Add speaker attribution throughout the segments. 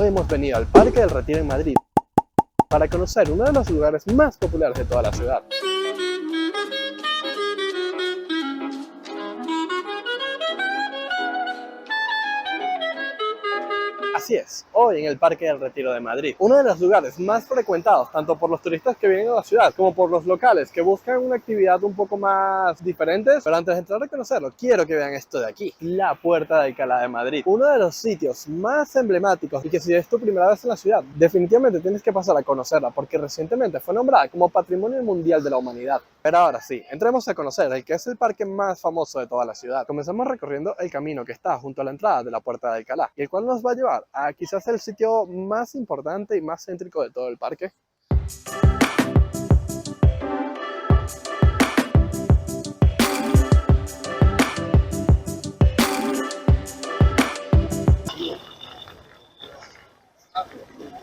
Speaker 1: Hoy hemos venido al Parque del Retiro en Madrid para conocer uno de los lugares más populares de toda la ciudad. Así es, hoy en el Parque del Retiro de Madrid, uno de los lugares más frecuentados tanto por los turistas que vienen a la ciudad como por los locales que buscan una actividad un poco más diferente. Pero antes de entrar a conocerlo, quiero que vean esto de aquí, la Puerta de Alcalá de Madrid, uno de los sitios más emblemáticos y que si es tu primera vez en la ciudad, definitivamente tienes que pasar a conocerla porque recientemente fue nombrada como Patrimonio Mundial de la Humanidad. Pero ahora sí, entremos a conocer el que es el parque más famoso de toda la ciudad. Comenzamos recorriendo el camino que está junto a la entrada de la Puerta de Alcalá y el cual nos va a llevar a quizás el sitio más importante y más céntrico de todo el parque.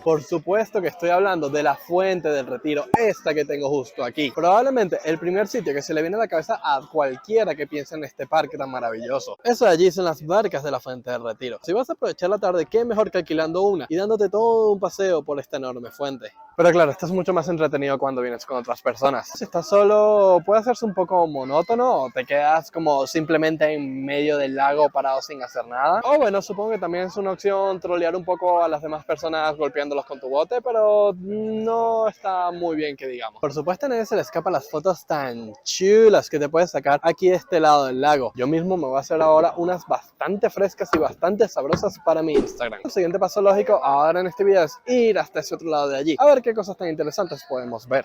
Speaker 1: Por supuesto que estoy hablando de la Fuente del Retiro, esta que tengo justo aquí. Probablemente el primer sitio que se le viene a la cabeza a cualquiera que piense en este parque tan maravilloso. Eso de allí son las barcas de la Fuente del Retiro. Si vas a aprovechar la tarde, qué mejor que alquilando una y dándote todo un paseo por esta enorme fuente. Pero claro, esto es mucho más entretenido cuando vienes con otras personas. Si estás solo, puede hacerse un poco monótono o te quedas como simplemente en medio del lago parado sin hacer nada. O bueno, supongo que también es una opción trolear un poco a las demás personas golpeándolos con tu bote, pero no está muy bien que digamos. Por supuesto, a nadie se le escapan las fotos tan chulas que te puedes sacar aquí de este lado del lago. Yo mismo me voy a hacer ahora unas bastante frescas y bastante sabrosas para mi Instagram. El siguiente paso lógico ahora en este video es ir hasta ese otro lado de allí, a ver qué cosas tan interesantes podemos ver.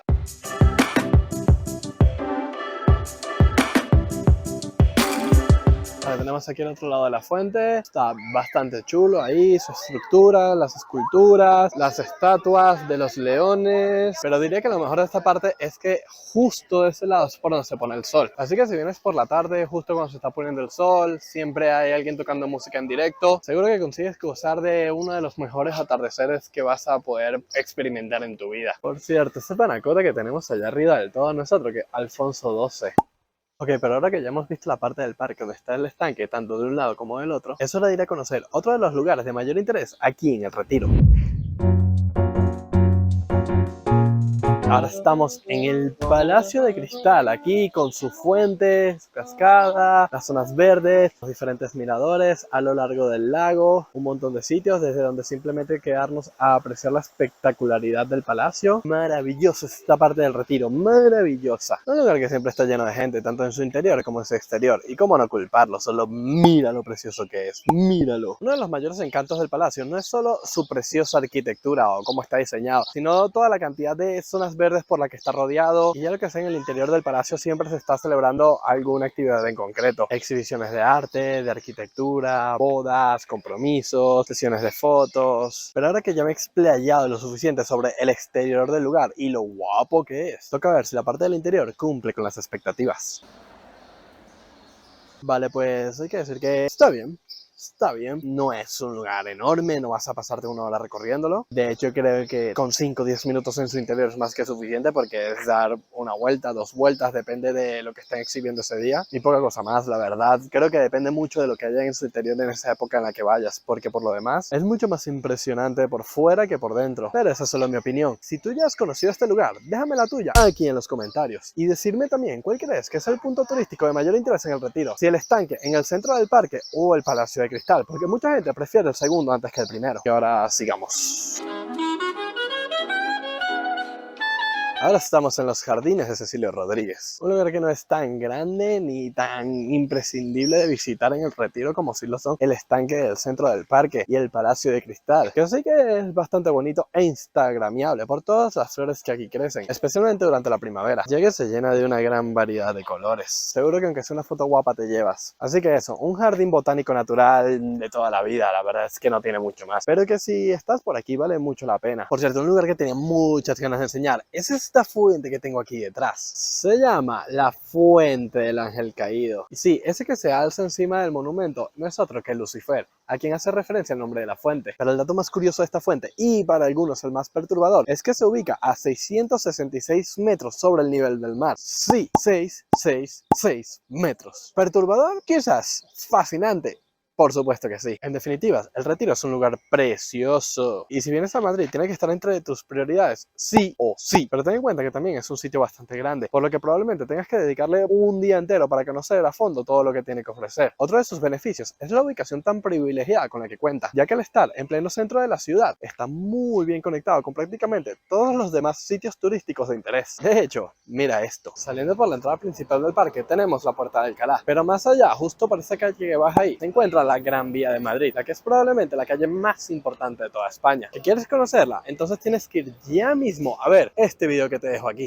Speaker 1: Tenemos aquí al otro lado de la fuente, está bastante chulo ahí, su estructura, las esculturas, las estatuas de los leones, pero diría que lo mejor de esta parte es que justo de ese lado es por donde se pone el sol, así que si vienes por la tarde, justo cuando se está poniendo el sol, siempre hay alguien tocando música en directo, seguro que consigues gozar de uno de los mejores atardeceres que vas a poder experimentar en tu vida. Por cierto, esta panacota que tenemos allá arriba del todo no es otro que Alfonso XII. Ok, pero ahora que ya hemos visto la parte del parque donde está el estanque, tanto de un lado como del otro, es hora de ir a conocer otro de los lugares de mayor interés aquí en el Retiro. Ahora estamos en el Palacio de Cristal, aquí con su fuente, su cascada, las zonas verdes, los diferentes miradores a lo largo del lago, un montón de sitios desde donde simplemente quedarnos a apreciar la espectacularidad del palacio. Maravillosa esta parte del Retiro, maravillosa. Un lugar que siempre está lleno de gente, tanto en su interior como en su exterior. Y cómo no culparlo, solo mira lo precioso que es, míralo. Uno de los mayores encantos del palacio no es solo su preciosa arquitectura o cómo está diseñado, sino toda la cantidad de zonas verdes por la que está rodeado, y ya lo que sea en el interior del palacio siempre se está celebrando alguna actividad en concreto, exhibiciones de arte, de arquitectura, bodas, compromisos, sesiones de fotos. Pero ahora que ya me he explayado lo suficiente sobre el exterior del lugar y lo guapo que es, toca ver si la parte del interior cumple con las expectativas. Vale, pues hay que decir que está bien. Está bien, no es un lugar enorme, no vas a pasarte una hora recorriéndolo. De hecho, creo que con 5 o 10 minutos en su interior es más que suficiente porque es dar una vuelta, 2 vueltas, depende de lo que estén exhibiendo ese día. Y poca cosa más, la verdad. Creo que depende mucho de lo que haya en su interior en esa época en la que vayas, porque por lo demás es mucho más impresionante por fuera que por dentro. Pero esa es solo mi opinión. Si tú ya has conocido este lugar, déjame la tuya aquí en los comentarios. Y decirme también cuál crees que es el punto turístico de mayor interés en el Retiro. Si el estanque en el centro del parque o el Palacio de Cristal, porque mucha gente prefiere el segundo antes que el primero. Y ahora sigamos. Ahora estamos en los jardines de Cecilio Rodríguez, un lugar que no es tan grande ni tan imprescindible de visitar en el Retiro como si lo son el estanque del centro del parque y el Palacio de Cristal, que sí que es bastante bonito e instagramiable por todas las flores que aquí crecen, especialmente durante la primavera, ya que se llena de una gran variedad de colores. Seguro que aunque sea una foto guapa te llevas. Así que eso, un jardín botánico natural de toda la vida, la verdad es que no tiene mucho más, pero que si estás por aquí vale mucho la pena. Por cierto, un lugar que tenía muchas ganas de enseñar es esta fuente que tengo aquí detrás. Se llama la Fuente del Ángel Caído. Y sí, ese que se alza encima del monumento no es otro que Lucifer, a quien hace referencia el nombre de la fuente. Pero el dato más curioso de esta fuente, y para algunos el más perturbador, es que se ubica a 666 metros sobre el nivel del mar. Sí, 666 metros. ¿Perturbador? Quizás. Fascinante. Por supuesto que sí. En definitiva, el Retiro es un lugar precioso. Y si vienes a Madrid, tiene que estar entre tus prioridades, sí o sí. Pero ten en cuenta que también es un sitio bastante grande, por lo que probablemente tengas que dedicarle un día entero para conocer a fondo todo lo que tiene que ofrecer. Otro de sus beneficios es la ubicación tan privilegiada con la que cuenta, ya que al estar en pleno centro de la ciudad, está muy bien conectado con prácticamente todos los demás sitios turísticos de interés. De hecho, mira esto. Saliendo por la entrada principal del parque tenemos la Puerta de Alcalá, pero más allá, justo por esa calle que vas ahí, se encuentra la Gran Vía de Madrid, la que es probablemente la calle más importante de toda España. ¿Que quieres conocerla? Entonces tienes que ir ya mismo a ver este video que te dejo aquí.